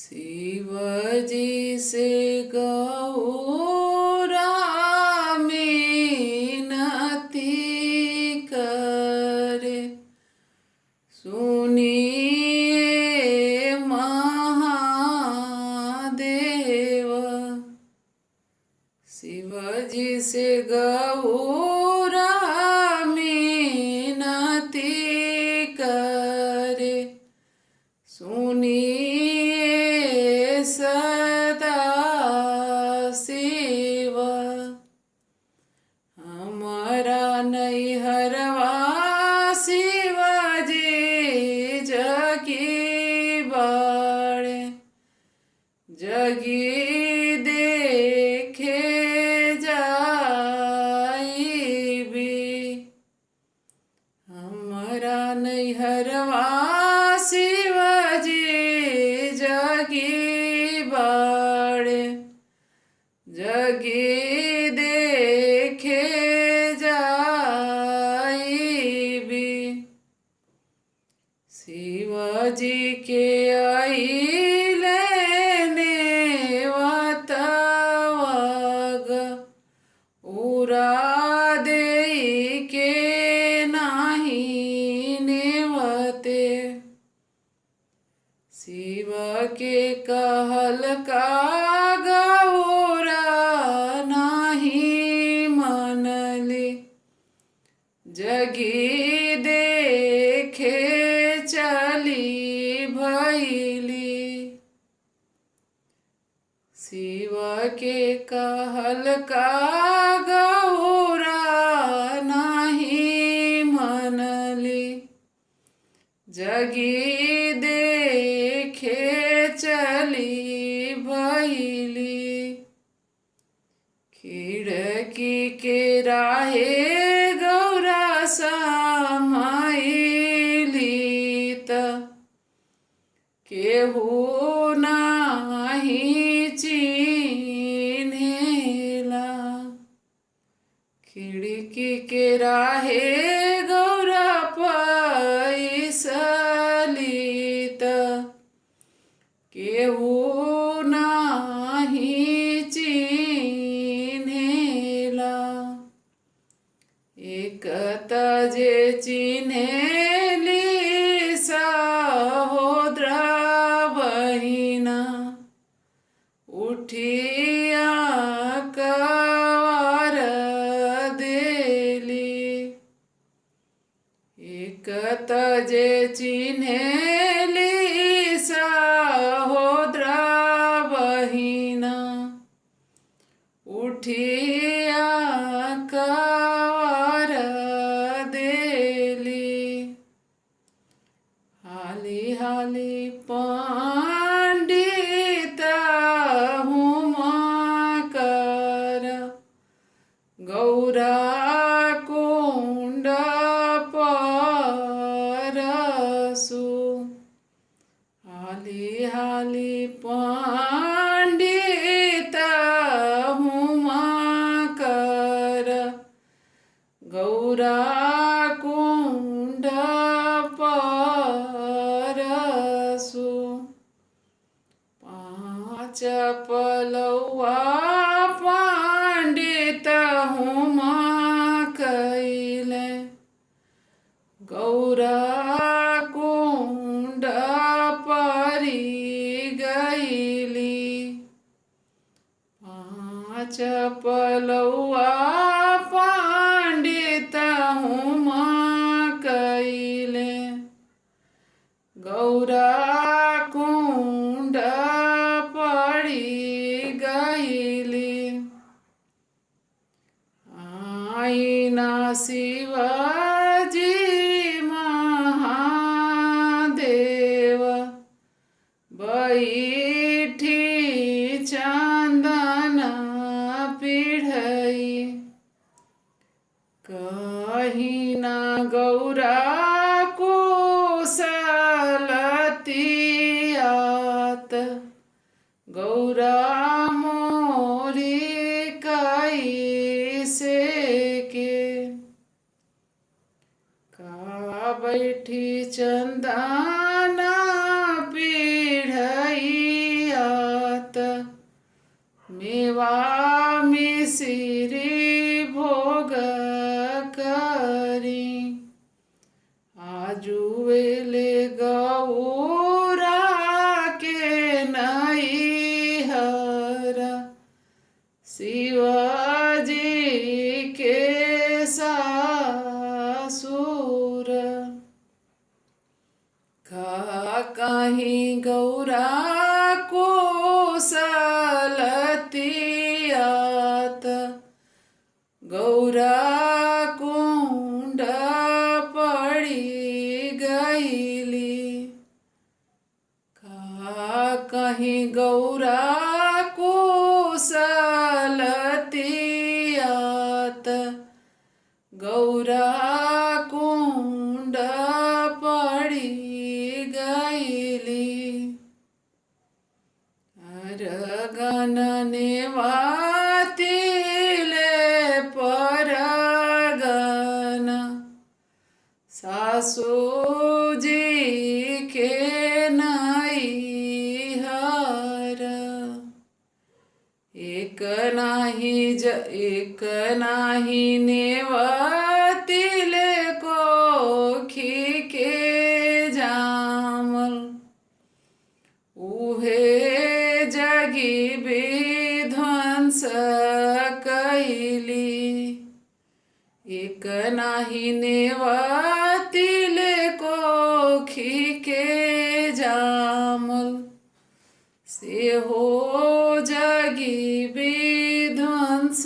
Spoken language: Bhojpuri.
शिवजी से गौरा मिनती करे, सुनिए महादेव। शिवजी से गौरा मिनती करे, सुनिए सदा शिव। हमारा नैहरवा शिवजी जगी बाड़े, जगी देखे जाइबी। हमारा नैहरवा शिवजी जगी बाड़े, जगी देखे जाइबी। शिवजी के आइले नेवतवग, उरा देई के नाही नेवते। शिव के कहल का गौरा नाही मनली, जगी देखे चली भैली। शिव के कहल का गौरा नाही मनली, जगी देखे चली भैली। खिड़की के राहे गौरा समाइली त, केहू नाही चिन्हेला। खिड़की के राहे गौरा पैसली त, केहू नाही चिन्हेला। एक त जे चिन्हेली सहोदरा बहिना, उठिया कवार देली। एक त जे चिन्हेली सहोदरा बहिना, उठिया कवार देली। हाली हाली पंडित हुमा कर, गौरा कुंड परसु। हाली हाली पंडित हुमा कर, गौरा कुंड परसु। पाँच पलौआ पंडित हुमा कैले, गौरा कुंड परी गईली। पाँच पलौआ पंडित हुमा कैले, गौरा कुंड पड़ी गईली। आईना शिवजी महादेव, बैठी चंदन पिढ़ई। कहीं ना गौरा कुशलतियात, गौरा मोरी कैसे के। का बैठी चंदन पिढ़ई कहीं गौरा कोसलतियात गौरा कुंड पड़ी गईली। का कहीं गौरा कोसलतियात गौरा कुंड पड़ी गईली। अरगन नेवातिले परगन सासुजी के नैहर। एक नाही नेवतिले कोखी के जामल उहे जगी विध्वंस कैली। एक नाही नेवतिले कोखी के जामल से हो जगी विध्वंस